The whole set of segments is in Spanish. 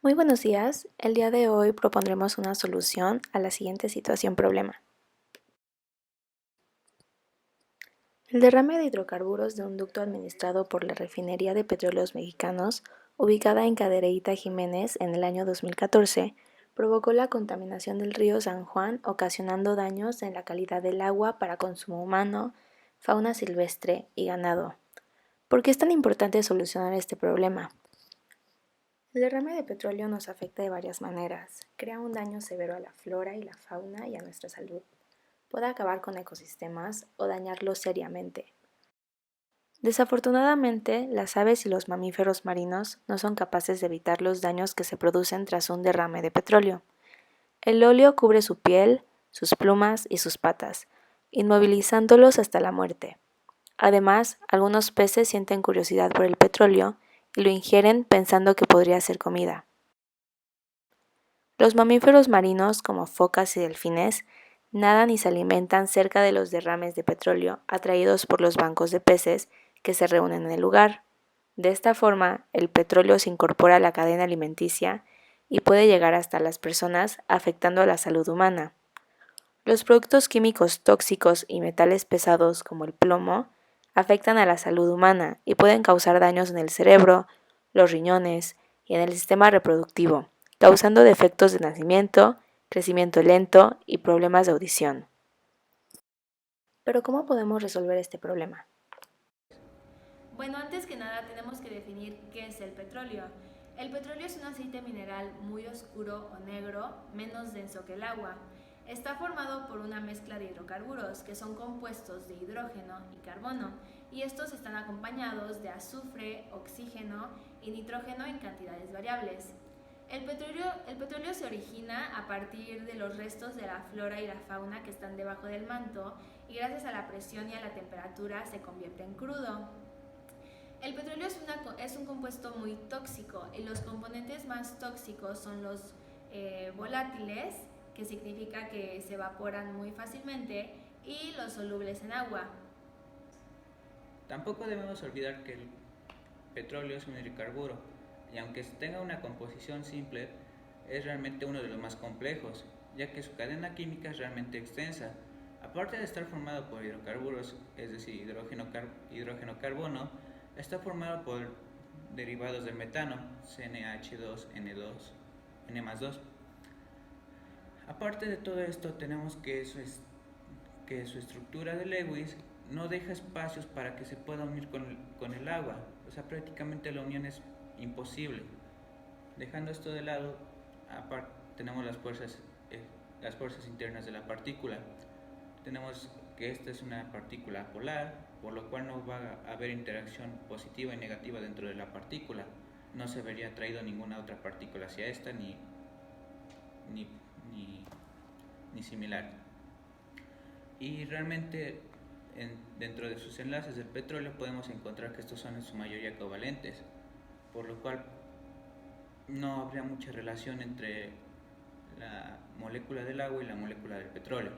Muy buenos días. El día de hoy propondremos una solución a la siguiente situación problema. El derrame de hidrocarburos de un ducto administrado por la Refinería de Petróleos Mexicanos, ubicada en Cadereyta Jiménez en el año 2014, provocó la contaminación del río San Juan, ocasionando daños en la calidad del agua para consumo humano, fauna silvestre y ganado. ¿Por qué es tan importante solucionar este problema? El derrame de petróleo nos afecta de varias maneras. Crea un daño severo a la flora y la fauna y a nuestra salud. Puede acabar con ecosistemas o dañarlos seriamente. Desafortunadamente, las aves y los mamíferos marinos no son capaces de evitar los daños que se producen tras un derrame de petróleo. El óleo cubre su piel, sus plumas y sus patas, inmovilizándolos hasta la muerte. Además, algunos peces sienten curiosidad por el petróleo y lo ingieren pensando que podría ser comida. Los mamíferos marinos, como focas y delfines, nadan y se alimentan cerca de los derrames de petróleo atraídos por los bancos de peces que se reúnen en el lugar. De esta forma, el petróleo se incorpora a la cadena alimenticia y puede llegar hasta las personas, afectando a la salud humana. Los productos químicos tóxicos y metales pesados, como el plomo, afectan a la salud humana y pueden causar daños en el cerebro, los riñones y en el sistema reproductivo, causando defectos de nacimiento, crecimiento lento y problemas de audición. Pero ¿cómo podemos resolver este problema? Bueno, antes que nada tenemos que definir qué es el petróleo. El petróleo es un aceite mineral muy oscuro o negro, menos denso que el agua. Está formado por una mezcla de hidrocarburos, que son compuestos de hidrógeno y carbono, y estos están acompañados de azufre, oxígeno y nitrógeno en cantidades variables. El petróleo se origina a partir de los restos de la flora y la fauna que están debajo del manto y gracias a la presión y a la temperatura se convierte en crudo. El petróleo es un compuesto muy tóxico y los componentes más tóxicos son los volátiles, que significa que se evaporan muy fácilmente, y los solubles en agua. Tampoco debemos olvidar que el petróleo es un hidrocarburo y aunque tenga una composición simple, es realmente uno de los más complejos, ya que su cadena química es realmente extensa. Aparte de estar formado por hidrocarburos, es decir, hidrógeno-carbono, está formado por derivados del metano, CnH2, N+2. Aparte de todo esto, tenemos que su estructura de Lewis no deja espacios para que se pueda unir con el agua. O sea, prácticamente la unión es imposible. Dejando esto de lado, aparte tenemos las fuerzas internas de la partícula. Tenemos que esta es una partícula polar, por lo cual no va a haber interacción positiva y negativa dentro de la partícula. No se vería atraído ninguna otra partícula hacia esta ni, ni similar. Y realmente dentro de sus enlaces del petróleo podemos encontrar que estos son en su mayoría covalentes, por lo cual no habría mucha relación entre la molécula del agua y la molécula del petróleo.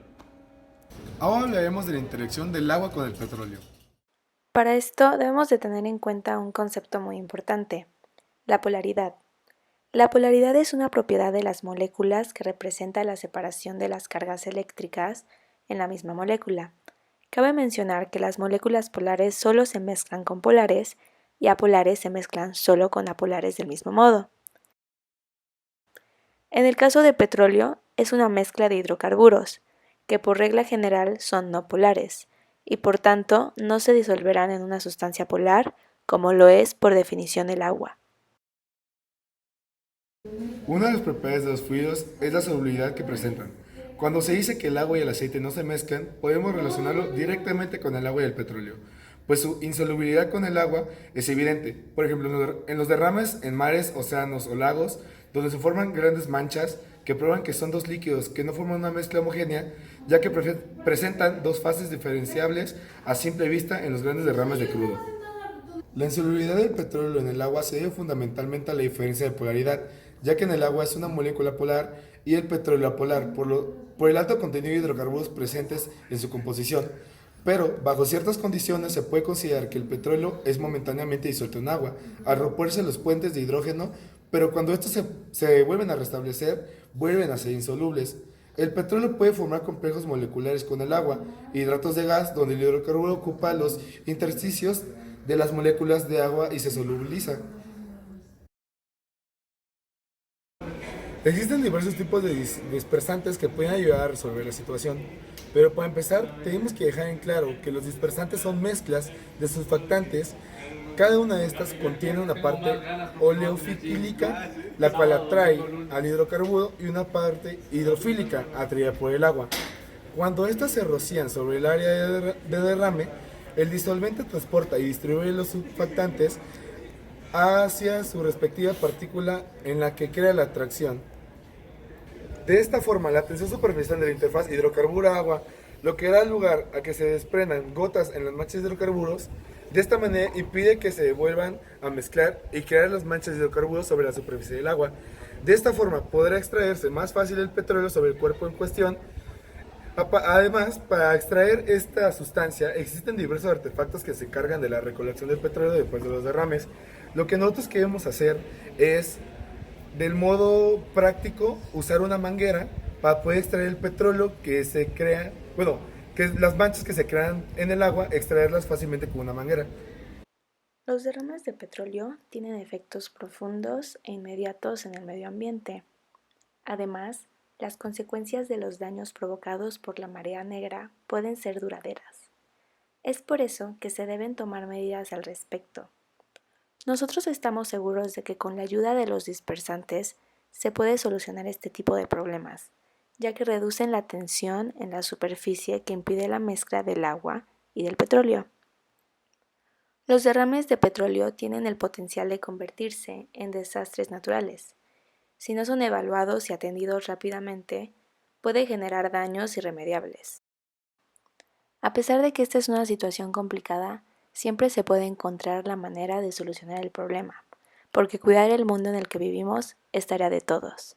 Ahora hablaremos de la interacción del agua con el petróleo. Para esto debemos de tener en cuenta un concepto muy importante, la polaridad. La polaridad es una propiedad de las moléculas que representa la separación de las cargas eléctricas en la misma molécula. Cabe mencionar que las moléculas polares solo se mezclan con polares y apolares se mezclan solo con apolares del mismo modo. En el caso de petróleo, es una mezcla de hidrocarburos, que por regla general son no polares, y por tanto no se disolverán en una sustancia polar, como lo es por definición el agua. Una de las propiedades de los fluidos es la solubilidad que presentan. Cuando se dice que el agua y el aceite no se mezclan, podemos relacionarlo directamente con el agua y el petróleo, pues su insolubilidad con el agua es evidente. Por ejemplo, en los derrames en mares, océanos o lagos, donde se forman grandes manchas que prueban que son dos líquidos que no forman una mezcla homogénea, ya que presentan dos fases diferenciables a simple vista en los grandes derrames de crudo. La insolubilidad del petróleo en el agua se debe fundamentalmente a la diferencia de polaridad, ya que en el agua es una molécula polar y el petróleo apolar, por el alto contenido de hidrocarburos presentes en su composición. Pero, bajo ciertas condiciones, se puede considerar que el petróleo es momentáneamente disuelto en agua, al romperse los puentes de hidrógeno pero cuando estos se vuelven a restablecer, vuelven a ser insolubles. El petróleo puede formar complejos moleculares con el agua, hidratos de gas, donde el hidrocarburo ocupa los intersticios de las moléculas de agua y se solubiliza. Existen diversos tipos de dispersantes que pueden ayudar a resolver la situación, pero para empezar tenemos que dejar en claro que los dispersantes son mezclas de surfactantes. Cada una de estas contiene una parte oleofílica, la cual atrae al hidrocarburo, y una parte hidrofílica, atraída por el agua. Cuando estas se rocían sobre el área de derrame, el disolvente transporta y distribuye los surfactantes hacia su respectiva partícula en la que crea la atracción. De esta forma, la tensión superficial de la interfaz hidrocarburo-agua, lo que da lugar a que se desprendan gotas en las manchas de hidrocarburos, de esta manera impide que se vuelvan a mezclar y crear las manchas de hidrocarburos sobre la superficie del agua. De esta forma podrá extraerse más fácil el petróleo sobre el cuerpo en cuestión. Además, para extraer esta sustancia existen diversos artefactos que se encargan de la recolección del petróleo después de los derrames. Lo que nosotros queremos hacer es, del modo práctico, usar una manguera para poder extraer el petróleo que se crea, bueno, que las manchas que se crean en el agua, extraerlas fácilmente con una manguera. Los derrames de petróleo tienen efectos profundos e inmediatos en el medio ambiente. Además, las consecuencias de los daños provocados por la marea negra pueden ser duraderas. Es por eso que se deben tomar medidas al respecto. Nosotros estamos seguros de que con la ayuda de los dispersantes se puede solucionar este tipo de problemas, ya que reducen la tensión en la superficie que impide la mezcla del agua y del petróleo. Los derrames de petróleo tienen el potencial de convertirse en desastres naturales. Si no son evaluados y atendidos rápidamente, puede generar daños irremediables. A pesar de que esta es una situación complicada, siempre se puede encontrar la manera de solucionar el problema, porque cuidar el mundo en el que vivimos es tarea de todos.